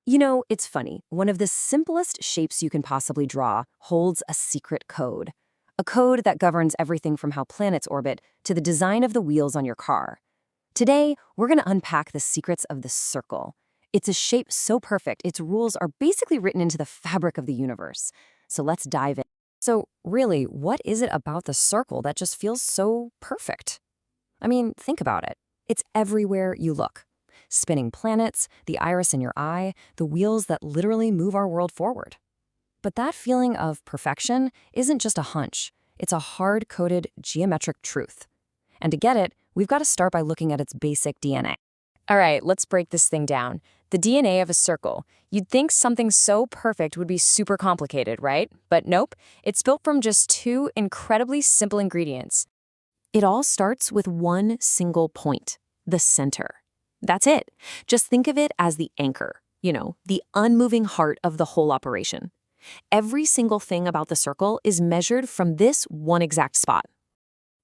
You know, it's funny. One of the simplest shapes you can possibly draw holds a secret code. A code that governs everything from how planets orbit to the design of the wheels on your car. Today, we're going to unpack the secrets of the circle. It's a shape so perfect, its rules are basically written into the fabric of the universe. So let's dive in. So, really, what is it about the circle that just feels so perfect? I mean, think about it. It's everywhere you look. Spinning planets, the iris in your eye, the wheels that literally move our world forward. But that feeling of perfection isn't just a hunch. It's a hard-coded geometric truth. And to get it, we've got to start by looking at its basic DNA. All right, let's break this thing down. The DNA of a circle. You'd think something so perfect would be super complicated, right? But nope, it's built from just two incredibly simple ingredients. It all starts with one single point, the center. That's it. Just think of it as the anchor, the unmoving heart of the whole operation. Every single thing about the circle is measured from this one exact spot.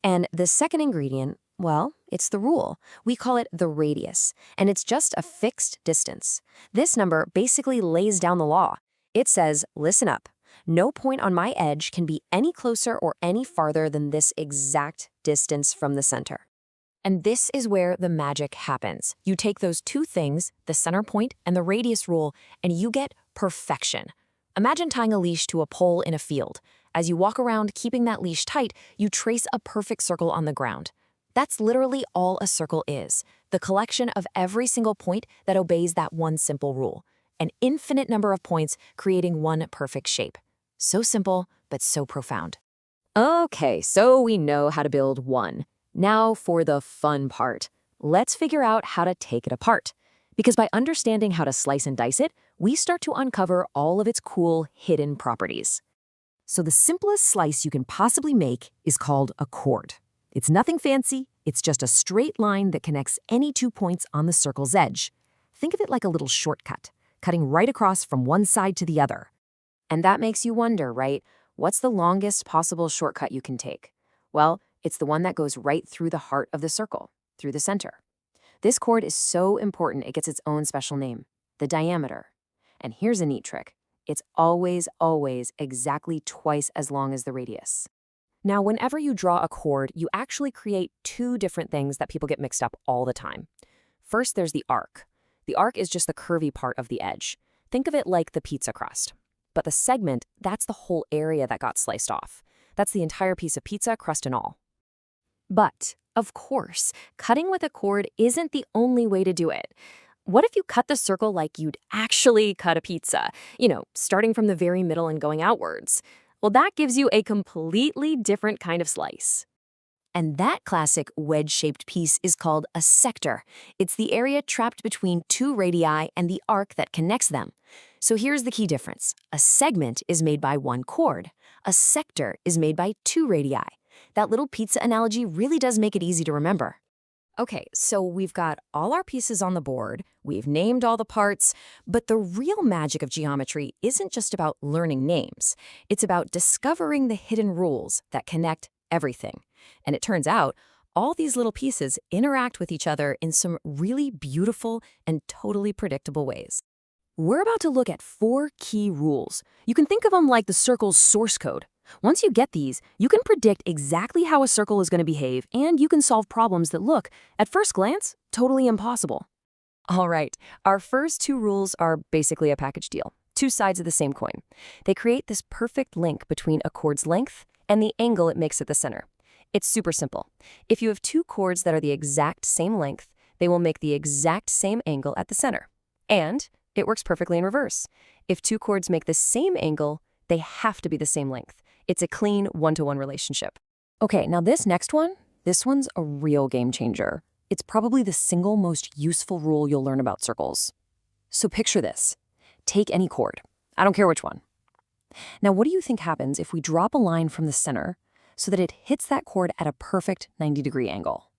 And the second ingredient, well, it's the rule. We call it the radius, and it's just a fixed distance. This number basically lays down the law. It says, listen up, no point on my edge can be any closer or any farther than this exact distance from the center. And this is where the magic happens. You take those two things, the center point and the radius rule, and you get perfection. Imagine tying a leash to a pole in a field. As you walk around keeping that leash tight, you trace a perfect circle on the ground. That's literally all a circle is, the collection of every single point that obeys that one simple rule. An infinite number of points creating one perfect shape. So simple, but so profound. Okay, so we know how to build one. Now for the fun part. Let's figure out how to take it apart. Because by understanding how to slice and dice it, we start to uncover all of its cool, hidden properties. So the simplest slice you can possibly make is called a chord. It's nothing fancy, it's just a straight line that connects any 2 points on the circle's edge. Think of it like a little shortcut, cutting right across from one side to the other. And that makes you wonder, right? What's the longest possible shortcut you can take? Well, it's the one that goes right through the heart of the circle, through the center. This chord is so important it gets its own special name, the diameter. And here's a neat trick. It's always, always exactly twice as long as the radius. Now, whenever you draw a chord, you actually create two different things that people get mixed up all the time. First, there's the arc. The arc is just the curvy part of the edge. Think of it like the pizza crust. But the segment, that's the whole area that got sliced off. That's the entire piece of pizza, crust and all. But, of course, cutting with a chord isn't the only way to do it. What if you cut the circle like you'd actually cut a pizza? Starting from the very middle and going outwards. Well, that gives you a completely different kind of slice. And that classic wedge-shaped piece is called a sector. It's the area trapped between two radii and the arc that connects them. So here's the key difference. A segment is made by one chord. A sector is made by two radii. That little pizza analogy really does make it easy to remember. Okay, so we've got all our pieces on the board, we've named all the parts, but the real magic of geometry isn't just about learning names. It's about discovering the hidden rules that connect everything. And it turns out, all these little pieces interact with each other in some really beautiful and totally predictable ways. We're about to look at 4 key rules. You can think of them like the circle's source code. Once you get these, you can predict exactly how a circle is going to behave, and you can solve problems that look, at first glance, totally impossible. All right, our first 2 rules are basically a package deal. 2 sides of the same coin. They create this perfect link between a chord's length and the angle it makes at the center. It's super simple. If you have 2 chords that are the exact same length, they will make the exact same angle at the center. And it works perfectly in reverse. If 2 chords make the same angle, they have to be the same length. It's a clean one-to-one relationship. Okay, now this next one, this one's a real game changer. It's probably the single most useful rule you'll learn about circles. So picture this. Take any chord. I don't care which one. Now, what do you think happens if we drop a line from the center so that it hits that chord at a perfect 90-degree angle?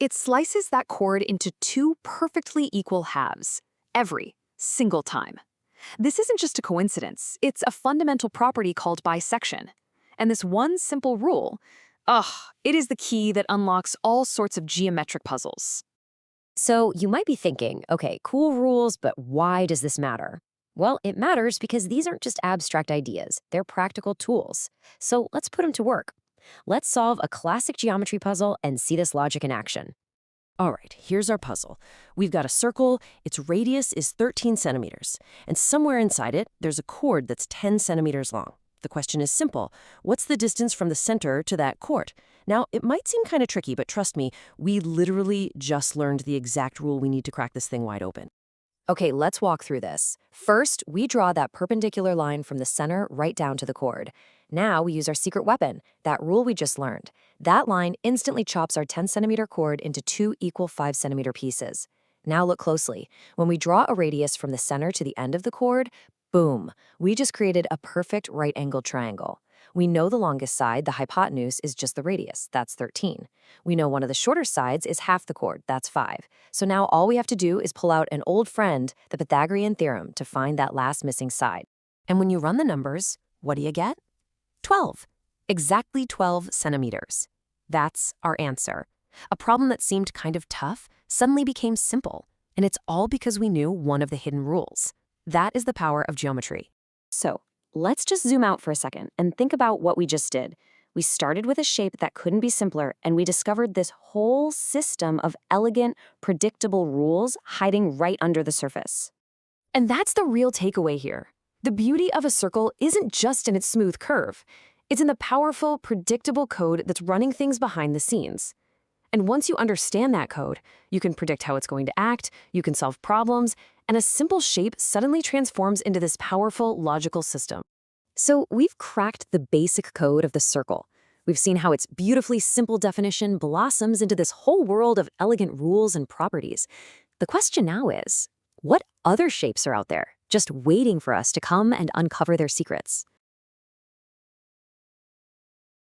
It slices that chord into 2 perfectly equal halves, every single time. This isn't just a coincidence, it's a fundamental property called bisection. And this one simple rule, it is the key that unlocks all sorts of geometric puzzles. So you might be thinking, okay, cool rules, but why does this matter? Well, it matters because these aren't just abstract ideas, they're practical tools. So let's put them to work. Let's solve a classic geometry puzzle and see this logic in action. All right, here's our puzzle. We've got a circle, its radius is 13 centimeters, and somewhere inside it, there's a chord that's 10 centimeters long. The question is simple. What's the distance from the center to that chord? Now, it might seem kind of tricky, but trust me, we literally just learned the exact rule we need to crack this thing wide open. Okay, let's walk through this. First, we draw that perpendicular line from the center right down to the chord. Now we use our secret weapon, that rule we just learned. That line instantly chops our 10-centimeter chord into two equal 5-centimeter pieces. Now look closely. When we draw a radius from the center to the end of the chord, boom, we just created a perfect right-angled triangle. We know the longest side, the hypotenuse, is just the radius, that's 13. We know one of the shorter sides is half the chord, that's 5. So now all we have to do is pull out an old friend, the Pythagorean theorem, to find that last missing side. And when you run the numbers, what do you get? 12. Exactly 12 centimeters. That's our answer. A problem that seemed kind of tough suddenly became simple, and it's all because we knew one of the hidden rules. That is the power of geometry. So let's just zoom out for a second and think about what we just did. We started with a shape that couldn't be simpler, and we discovered this whole system of elegant, predictable rules hiding right under the surface. And that's the real takeaway here. The beauty of a circle isn't just in its smooth curve. It's in the powerful, predictable code that's running things behind the scenes. And once you understand that code, you can predict how it's going to act, you can solve problems, and a simple shape suddenly transforms into this powerful, logical system. So we've cracked the basic code of the circle. We've seen how its beautifully simple definition blossoms into this whole world of elegant rules and properties. The question now is, what other shapes are out there, just waiting for us to come and uncover their secrets?